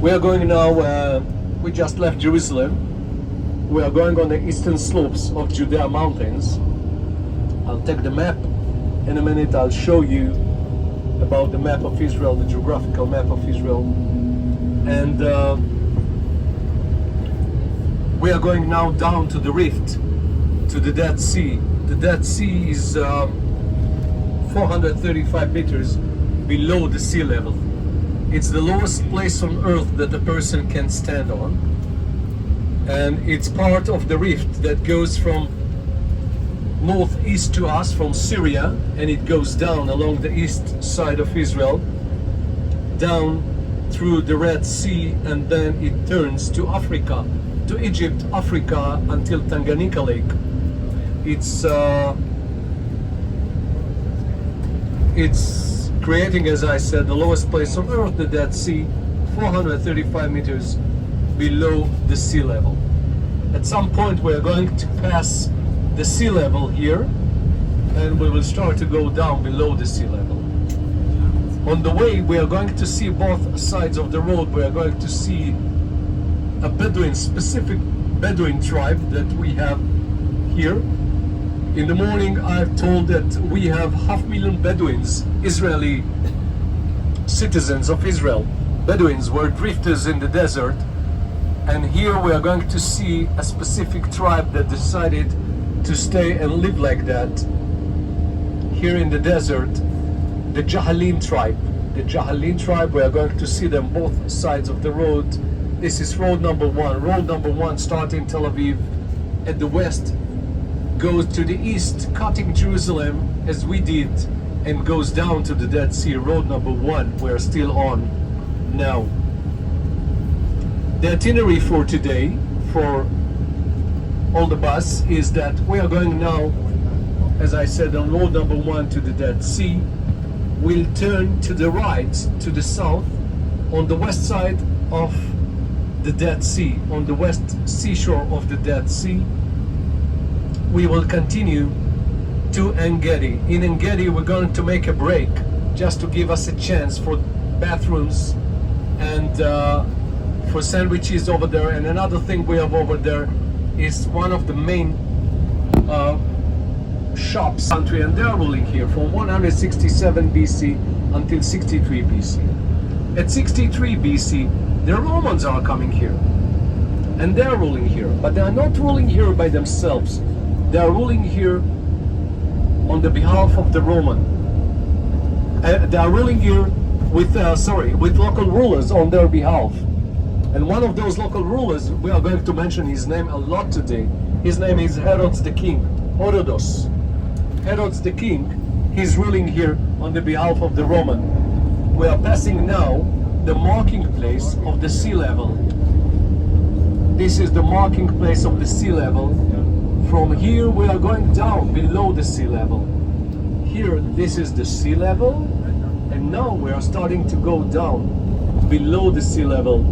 We are going now, we just left Jerusalem. We are going on the eastern slopes of Judea mountains. I'll take the map. In a minute I'll show you about the map of Israel, the geographical map of Israel. And we are going now down to the rift, to the Dead Sea. The Dead Sea is 435 meters below the sea level. It's the lowest place on earth that a person can stand on. And it's part of the rift that goes from northeast to us, from Syria, and it goes down along the east side of Israel, down through the Red Sea, and then it turns to Africa, to Egypt, Africa, until Tanganyika Lake. It's creating, as I said, the lowest place on earth, the Dead Sea, 435 meters below the sea level. At some point we are going to pass the sea level here, and we will start to go down below the sea level. On the way we are going to see both sides of the road. We are going to see a Bedouin, specific Bedouin tribe that we have here. In the morning I've told that we have 500,000 Bedouins, Israeli citizens of Israel. Bedouins were drifters in the desert, and here we are going to see a specific tribe that decided to stay and live like that here in the desert, the Jahalin tribe. The Jahalin tribe, we are going to see them both sides of the road. This is road number one. Road number one starts in Tel Aviv at the west, goes to the east, cutting Jerusalem as we did, and goes down to the Dead Sea. Road number one we are still on now. The itinerary for today for all the bus is that we are going now, as I said, on road number one to the Dead Sea. We'll turn to the right, to the south, on the west side of the Dead Sea, on the west seashore of the Dead Sea. We will continue to En-Gedi. In En-Gedi we're going to make a break just to give us a chance for bathrooms and for sandwiches over there. And another thing we have over there is one of the main shops country, and they're ruling here from 167 BC until 63 BC. At 63 BC the Romans are coming here and they're ruling here, but they are not ruling here by themselves. They are ruling here on the behalf of the Roman. They are ruling here with local rulers on their behalf. And one of those local rulers, we are going to mention his name a lot today. His name is Herod the King, Herodos. Herod the King, he's ruling here on the behalf of the Roman. We are passing now the marking place of the sea level. This is the marking place of the sea level. From here we are going down below the sea level. Here this is the sea level, and now we are starting to go down below the sea level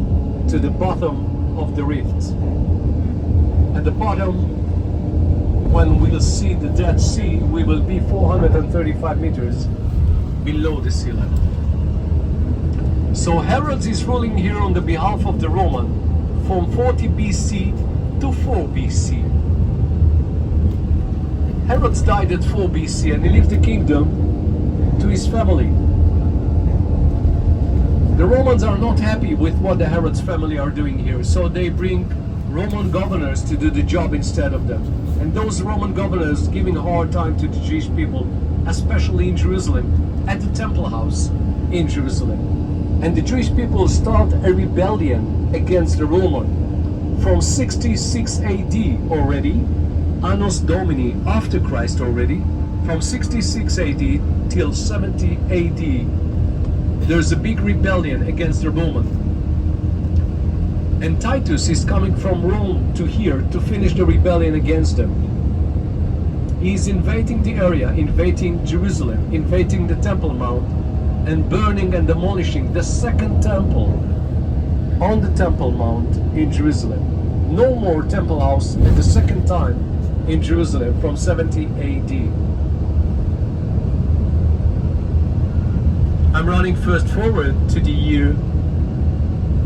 to the bottom of the rift. At the bottom, when we'll see the Dead Sea, we will be 435 meters below the sea level. So Herod is ruling here on the behalf of the Roman from 40 BC to 4 BC. Herod died at 4 BC and he left the kingdom to his family. The Romans are not happy with what the Herod's family are doing here, so they bring Roman governors to do the job instead of them. And those Roman governors giving a hard time to the Jewish people, especially in Jerusalem, at the temple house in Jerusalem. And the Jewish people start a rebellion against the Roman from 66 AD already, Annos Domini, after Christ already, from 66 AD till 70 AD, there's a big rebellion against the Roman. And Titus is coming from Rome to here to finish the rebellion against them. He's invading the area, invading Jerusalem, invading the Temple Mount, and burning and demolishing the second temple on the Temple Mount in Jerusalem. No more temple house at the second time in Jerusalem from 70 AD. I'm running first forward to the year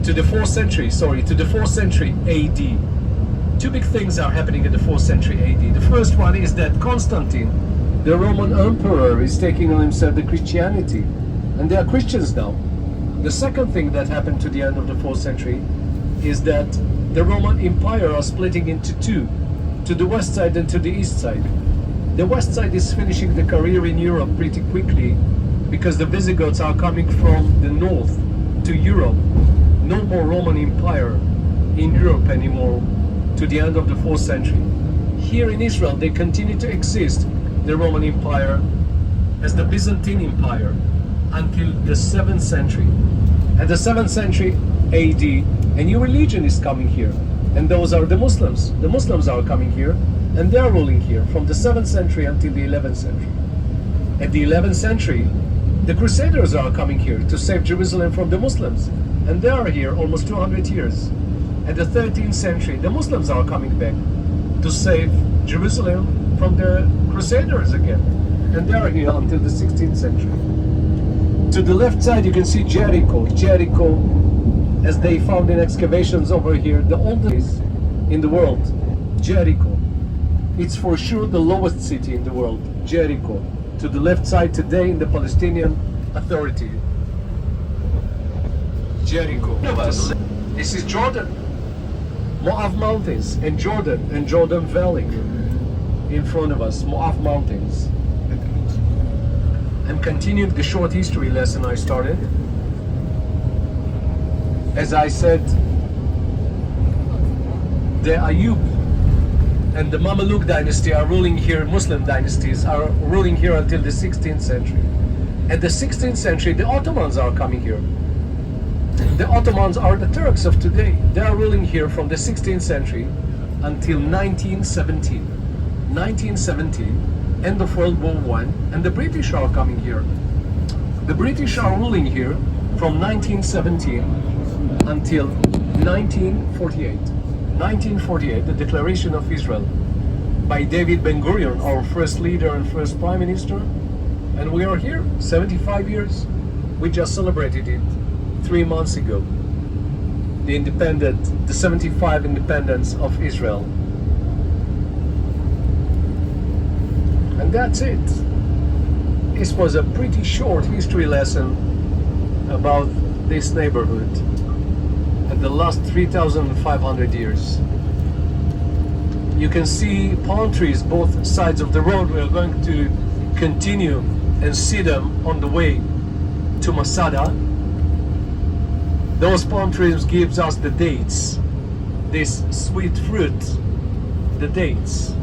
to the 4th century, to the 4th century AD. Two big things are happening in the 4th century AD. The first one is that Constantine, the Roman emperor, is taking on himself the Christianity, and they are Christians now. The second thing that happened to the end of the 4th century is that the Roman Empire are splitting into two, to the west side and to the east side. The west side is finishing the career in Europe pretty quickly because the Visigoths are coming from the north to Europe. No more Roman Empire in Europe anymore to the end of the 4th century. Here in Israel they continue to exist, the Roman Empire, as the Byzantine Empire until the 7th century. At the 7th century AD, a new religion is coming here, and those are the Muslims. The Muslims are coming here and they are ruling here from the 7th century until the 11th century. At the 11th century, the Crusaders are coming here to save Jerusalem from the Muslims, and they are here almost 200 years. At the 13th century, the Muslims are coming back to save Jerusalem from the Crusaders again, and they are here until the 16th century. To the left side you can see Jericho. Jericho, as they found in excavations over here, the oldest in the world. Jericho. It's for sure the lowest city in the world, Jericho. To the left side today in the Palestinian Authority. Jericho. This is Jordan. Moab Mountains and Jordan Valley in front of us, Moab Mountains. I'm continuing the short history lesson I started. As I said, the Ayyub and the Mamluk dynasty are ruling here, Muslim dynasties are ruling here until the 16th century. At the 16th century, the Ottomans are coming here. The Ottomans are the Turks of today. They are ruling here from the 16th century until 1917. 1917, end of World War I, and the British are coming here. The British are ruling here from 1917 until 1948. 1948, the Declaration of Israel by David Ben-Gurion, our first leader and first prime minister, and we are here 75 years. We just celebrated it 3 months ago, the 75 independence of Israel. And that's it. This was a pretty short history lesson about this neighborhood at the last 3,500 years. You can see palm trees both sides of the road. We are going to continue and see them on the way to Masada. Those palm trees gives us the dates, this sweet fruit, the dates.